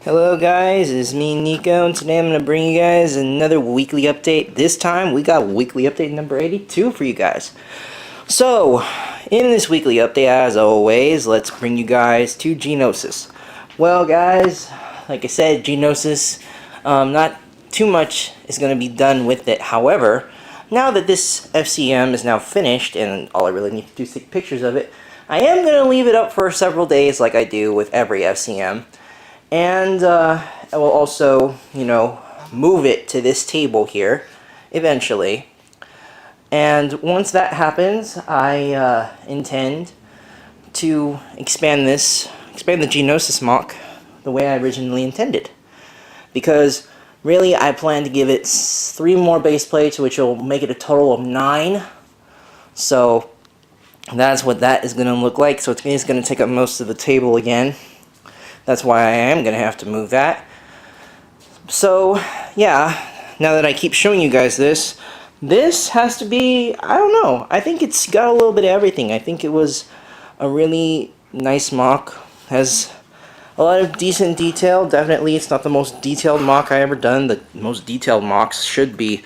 Hello guys, it's me Nico, and today I'm going to bring you guys another weekly update. This time we got weekly update number 82 for you guys. So, in this weekly update, as always, let's bring you guys to Genosis. Well guys, like I said, Genosis, not too much is going to be done with it. However, now that this FCM is now finished, and all I really need to do is take pictures of it, I am going to leave it up for several days like I do with every FCM. And I will also, move it to this table here, eventually. And once that happens, I intend to expand the Genosis mock the way I originally intended. Because, really, I plan to give it 3 more base plates, which will make it a total of 9. So, that's what that is going to look like. So, it's going to take up most of the table again. That's why I am going to have to move that. So, yeah, now that I keep showing you guys this has to be, I don't know, I think it's got a little bit of everything. I think it was a really nice mock. Has a lot of decent detail. Definitely, it's not the most detailed mock I ever done. The most detailed mocks should be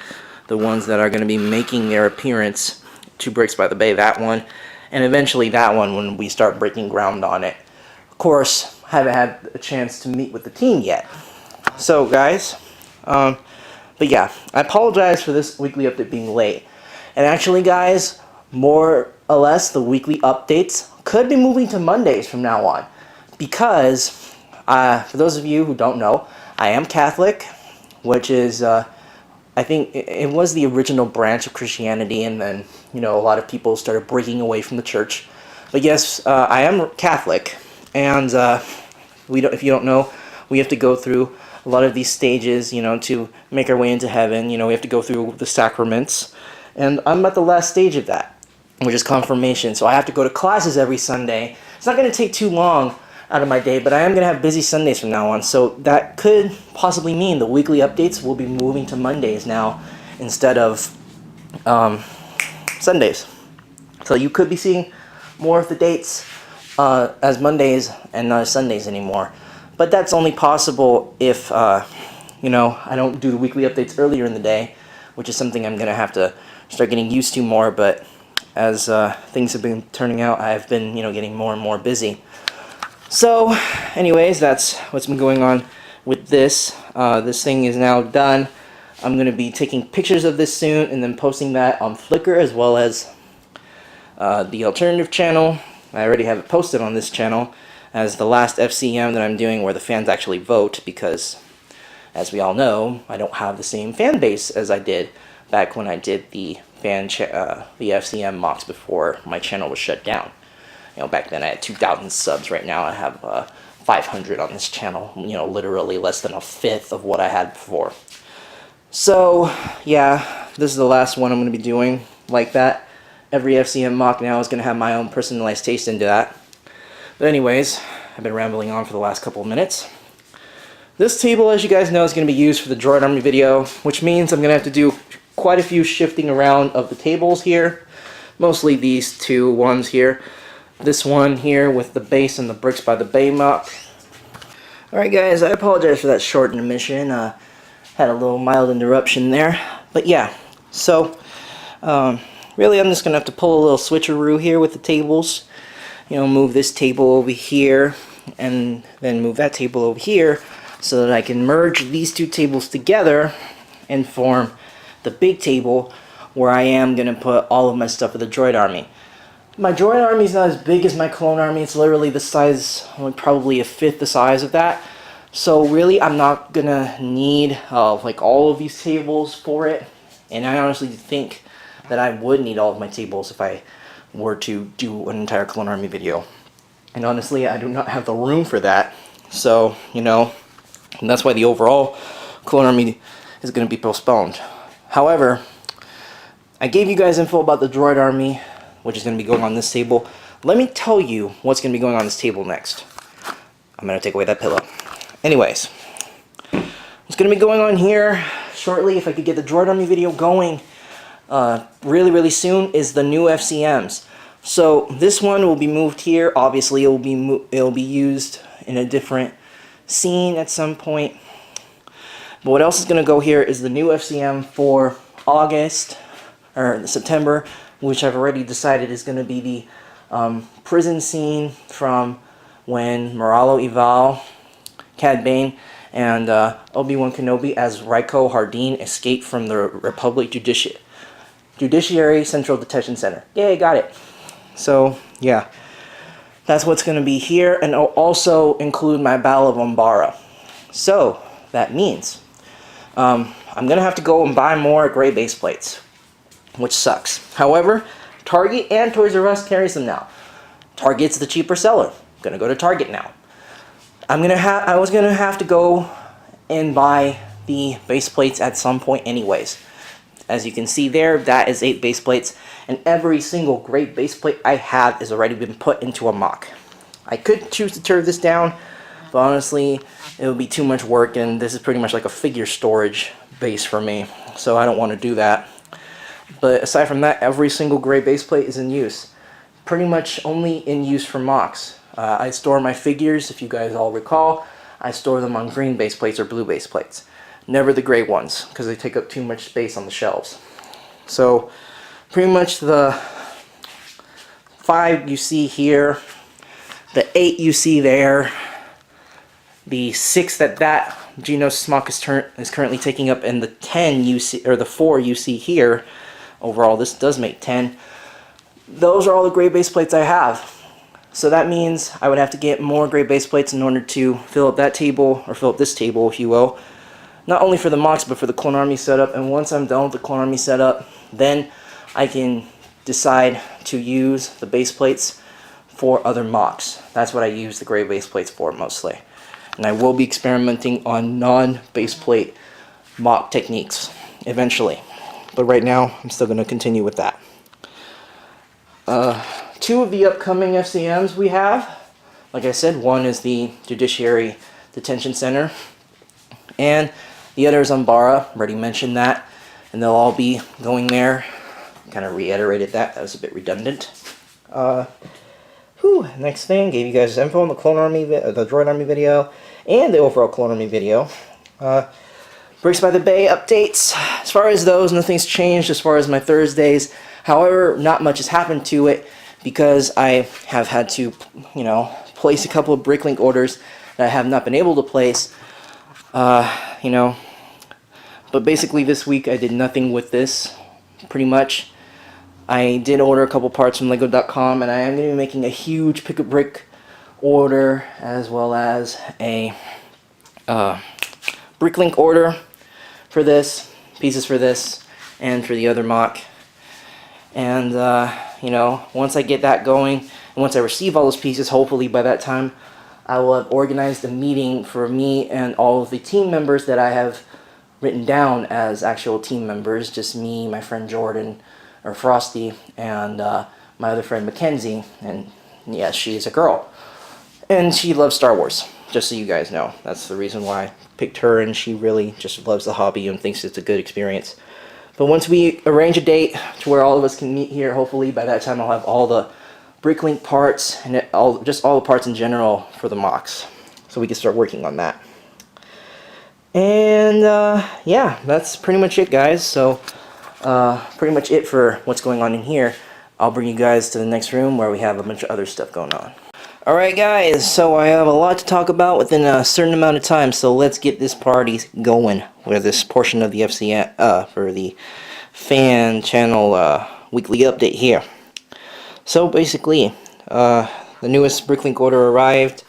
the ones that are going to be making their appearance. 2 Bricks by the Bay, that one. And eventually that one when we start breaking ground on it. Of course, I haven't had a chance to meet with the team yet. So, guys, but yeah, I apologize for this weekly update being late. And actually, guys, more or less, the weekly updates could be moving to Mondays from now on. Because, for those of you who don't know, I am Catholic, which is, I think, it was the original branch of Christianity, and then, a lot of people started breaking away from the church. But yes, I am Catholic. And if you don't know, we have to go through a lot of these stages, to make our way into heaven. We have to go through the sacraments. And I'm at the last stage of that, which is confirmation. So I have to go to classes every Sunday. It's not going to take too long out of my day, but I am going to have busy Sundays from now on. So that could possibly mean the weekly updates will be moving to Mondays now instead of Sundays. So you could be seeing more of the dates as Mondays and not as Sundays anymore. But that's only possible if, I don't do the weekly updates earlier in the day, which is something I'm going to have to start getting used to more. But as things have been turning out, I've been, getting more and more busy. So, anyways, that's what's been going on with this. This thing is now done. I'm going to be taking pictures of this soon and then posting that on Flickr as well as the alternative channel. I already have it posted on this channel as the last FCM that I'm doing where the fans actually vote because, as we all know, I don't have the same fan base as I did back when I did the FCM mocks before my channel was shut down. Back then I had 2,000 subs. Right now I have 500 on this channel. Literally less than a fifth of what I had before. So, yeah, this is the last one I'm going to be doing like that. Every FCM mock now is going to have my own personalized taste into that. But anyways, I've been rambling on for the last couple of minutes. This table, as you guys know, is going to be used for the Droid Army video, which means I'm going to have to do quite a few shifting around of the tables here. Mostly these 2 ones here. This one here with the base and the Bricks by the Bay mock. Alright guys, I apologize for that short intermission. Had a little mild interruption there. But yeah, so really, I'm just going to have to pull a little switcheroo here with the tables. Move this table over here, and then move that table over here, so that I can merge these 2 tables together and form the big table where I am going to put all of my stuff for the Droid Army. My Droid Army is not as big as my Clone Army. It's literally the size, probably a fifth the size of that. So really, I'm not going to need all of these tables for it. And I honestly think that I would need all of my tables if I were to do an entire Clone Army video. And honestly, I do not have the room for that. So, and that's why the overall Clone Army is going to be postponed. However, I gave you guys info about the Droid Army, which is going to be going on this table. Let me tell you what's going to be going on this table next. I'm going to take away that pillow. Anyways, what's going to be going on here shortly, if I could get the Droid Army video going really soon, is the new FCMs. So this one will be moved here. Obviously, it'll be used in a different scene at some point. But what else is going to go here is the new FCM for August, or September, which I've already decided is going to be the prison scene from when Moralo Eval, Cad Bane, and Obi-Wan Kenobi as Raiko Hardeen escaped from the Republic Judiciary Central Detention Center. Yay, got it. So, yeah. That's what's going to be here, and I'll also include my Battle of Umbara. So, that means I'm going to have to go and buy more gray base plates, which sucks. However, Target and Toys R Us carries them now. Target's the cheaper seller. I'm going to go to Target now. I was going to have to go and buy the base plates at some point anyways. As you can see there, that is 8 base plates, and every single great base plate I have has already been put into a mock. I could choose to tear this down, but honestly, it would be too much work, and this is pretty much like a figure storage base for me, so I don't want to do that. But aside from that, every single gray base plate is in use. Pretty much only in use for mocks. I store my figures, if you guys all recall, I store them on green base plates or blue base plates. Never the gray ones, because they take up too much space on the shelves. So, pretty much the 5 you see here, the 8 you see there, the 6 that Genos mock is currently taking up, and the 10 you see, or the 4 you see here. Overall, this does make 10. Those are all the gray base plates I have. So that means I would have to get more gray base plates in order to fill up that table, or fill up this table, if you will. Not only for the mocks, but for the Clone Army setup. And once I'm done with the Clone Army setup, then I can decide to use the base plates for other mocks. That's what I use the gray base plates for mostly. And I will be experimenting on non-base plate mock techniques eventually. But right now, I'm still going to continue with that. 2 of the upcoming FCMs we have, like I said, one is the Judiciary Detention Center, and the other is Umbara. Already mentioned that, and they'll all be going there. Kind of reiterated that. That was a bit redundant. Next thing, gave you guys info on the Clone Army, the Droid Army video, and the overall Clone Army video. Bricks by the Bay updates. As far as those, nothing's changed as far as my Thursdays. However, not much has happened to it because I have had to, place a couple of Bricklink orders that I have not been able to place. But basically this week I did nothing with this, pretty much. I did order a couple parts from Lego.com, and I am going to be making a huge pick-a-brick order, as well as a Bricklink order for this, pieces for this, and for the other mock. And, once I get that going, and once I receive all those pieces, hopefully by that time, I will have organized a meeting for me and all of the team members that I have written down as actual team members. Just me, my friend Jordan, or Frosty, and my other friend Mackenzie. And yes, she is a girl. And she loves Star Wars, just so you guys know. That's the reason why I picked her, and she really just loves the hobby and thinks it's a good experience. But once we arrange a date to where all of us can meet here, hopefully by that time I'll have all the Bricklink parts and just all the parts in general for the mocks, so we can start working on that. And yeah, that's pretty much it, guys. So pretty much it for what's going on in here. I'll bring you guys to the next room where we have a bunch of other stuff going on. Alright guys, so I have a lot to talk about within a certain amount of time, so let's get this party going with this portion of the FCM for the fan channel weekly update here. So basically, the newest Bricklink order arrived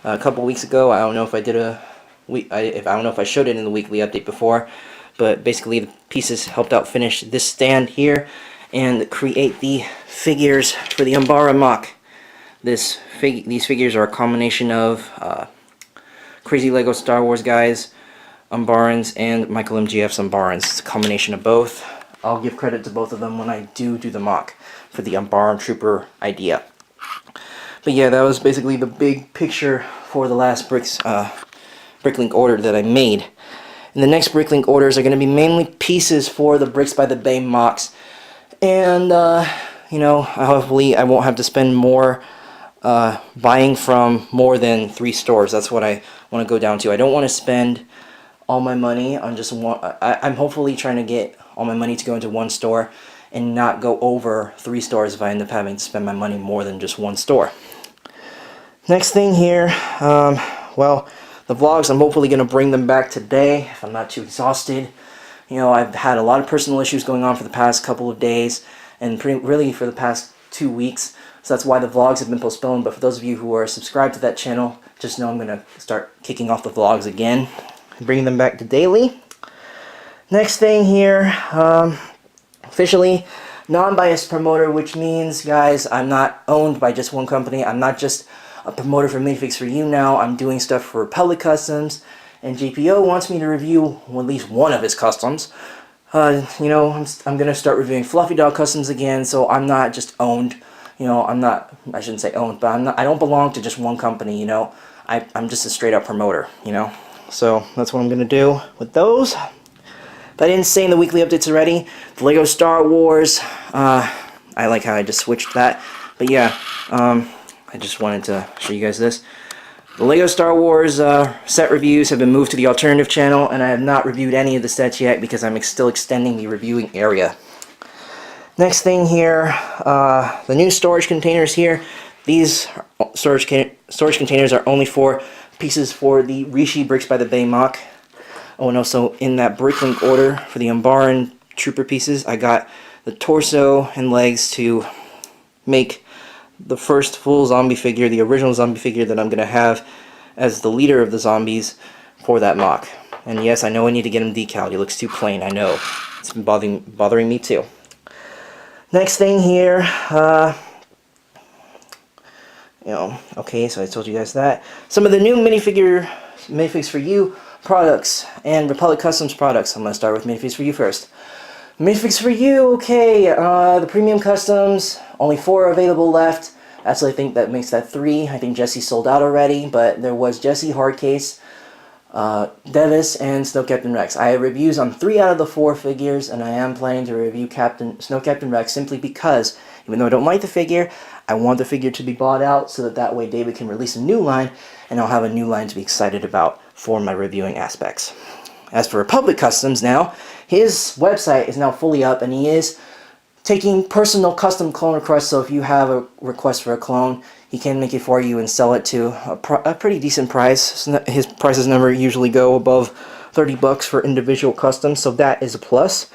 a couple weeks ago. I don't know if I did I don't know if I showed it in the weekly update before, but basically the pieces helped out finish this stand here and create the figures for the Umbara mock. These figures are a combination of Crazy Lego Star Wars guys, Umbarans, and Michael MGF's Umbarans. It's a combination of both. I'll give credit to both of them when I do the mock for the Umbaran Trooper idea. But yeah, that was basically the big picture for the last Bricklink order that I made. And the next Bricklink orders are going to be mainly pieces for the Bricks by the Bay mocks. And, hopefully I won't have to spend more buying from more than 3 stores. That's what I want to go down to. I don't want to spend all my money on just one. I'm hopefully trying to get all my money to go into one store and not go over 3 stores if I end up having to spend my money more than just one store. Next thing here, well, the vlogs, I'm hopefully going to bring them back today if I'm not too exhausted. You know, I've had a lot of personal issues going on for the past couple of days, and really for the past 2 weeks, so that's why the vlogs have been postponed. But for those of you who are subscribed to that channel, just know I'm going to start kicking off the vlogs again, bringing them back to daily. Next thing here, officially non-biased promoter, which means, guys, I'm not owned by just one company. I'm not just a promoter for Minifigs for You now. I'm doing stuff for Republic Customs, and JPO wants me to review at least one of his customs. You know, I'm going to start reviewing Fluffy Dog Customs again, so I'm not just owned. You know, I shouldn't say owned, but I don't belong to just one company, you know. I'm just a straight up promoter, you know. So that's what I'm going to do with those. But I didn't say in the weekly updates already, the Lego Star Wars, I like how I just switched that. But yeah, I just wanted to show you guys this. The Lego Star Wars set reviews have been moved to the alternative channel, and I have not reviewed any of the sets yet because I'm still extending the reviewing area. Next thing here, the new storage containers here. These storage containers are only for pieces for the Rishi Bricks by the Bay mock. Oh, and also in that Bricklink order for the Umbaran Trooper pieces, I got the torso and legs to make the first full zombie figure, the original zombie figure that I'm going to have as the leader of the zombies for that mock. And yes, I know I need to get him decaled. He looks too plain, I know. It's been bothering me too. Next thing here, you know, okay, so I told you guys that. Some of the new Minifigs for You products and Republic Customs products. I'm going to start with Minifigs for You first. Minifigs for You, okay, the premium customs, only 4 available left. Actually, I think that makes that 3. I think Jesse sold out already, but there was Jesse, Hardcase, Devis, and Snow Captain Rex. I have reviews on 3 out of the 4 figures, and I am planning to review Snow Captain Rex simply because, even though I don't like the figure, I want the figure to be bought out so that way David can release a new line, and I'll have a new line to be excited about for my reviewing aspects. As for Republic Customs now, his website is now fully up, and he is taking personal custom clone requests, so if you have a request for a clone, he can make it for you and sell it to a pretty decent price. His prices never usually go above 30 bucks for individual customs, so that is a plus.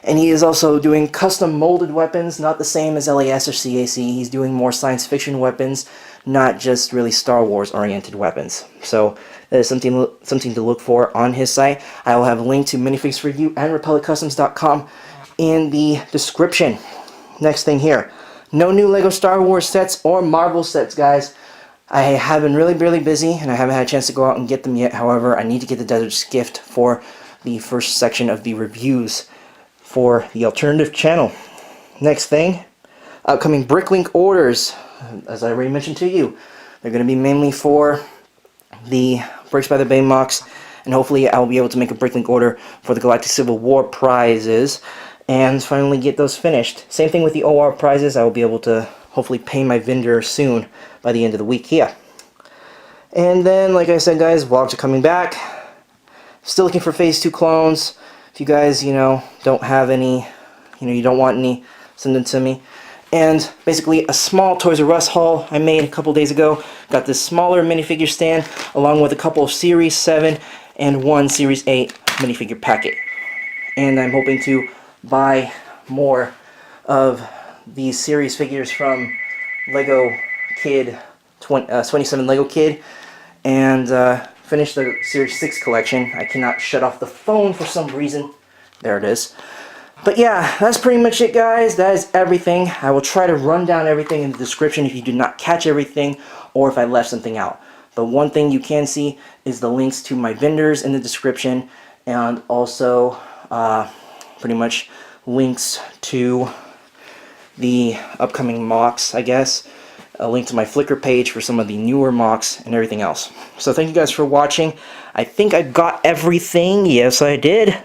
And he is also doing custom molded weapons, not the same as LAS or CAC. He's doing more science fiction weapons, not just really Star Wars oriented weapons. So that is something to look for on his site. I will have a link to Minifigs for You and RepublicCustoms.com in the description. Next thing here, no new Lego Star Wars sets or Marvel sets, guys. I have been really busy and I haven't had a chance to go out and get them yet. However, I need to get the Desert's Gift for the first section of the reviews for the alternative channel. Next thing, upcoming Bricklink orders. As I already mentioned to you, they're going to be mainly for the Bricks by the Bay mocks, and hopefully I'll be able to make a Bricklink order for the Galactic Civil War prizes and finally get those finished. Same thing with the OR prizes. I will be able to hopefully pay my vendor soon by the end of the week here. And then, like I said, guys, vlogs are coming back. Still looking for Phase 2 clones. If you guys, you know, don't have any, you don't want any, send them to me. And basically a small Toys R Us haul I made a couple days ago. Got this smaller minifigure stand along with a couple of Series 7 and 1 Series 8 minifigure packet. And I'm hoping to buy more of these series figures from Lego Kid, 27 Lego Kid, and finish the Series 6 collection. I cannot shut off the phone for some reason. There it is. But yeah, that's pretty much it, guys. That is everything. I will try to run down everything in the description if you do not catch everything or if I left something out. But one thing you can see is the links to my vendors in the description, and also pretty much links to the upcoming mocks, I guess. A link to my Flickr page for some of the newer mocks and everything else. So thank you guys for watching. I think I got everything. Yes, I did.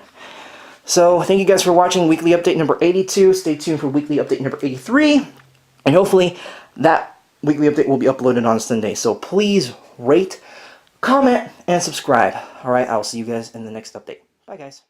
So thank you guys for watching weekly update number 82. Stay tuned for weekly update number 83. And hopefully that weekly update will be uploaded on Sunday. So please rate, comment, and subscribe. All right, I'll see you guys in the next update. Bye, guys.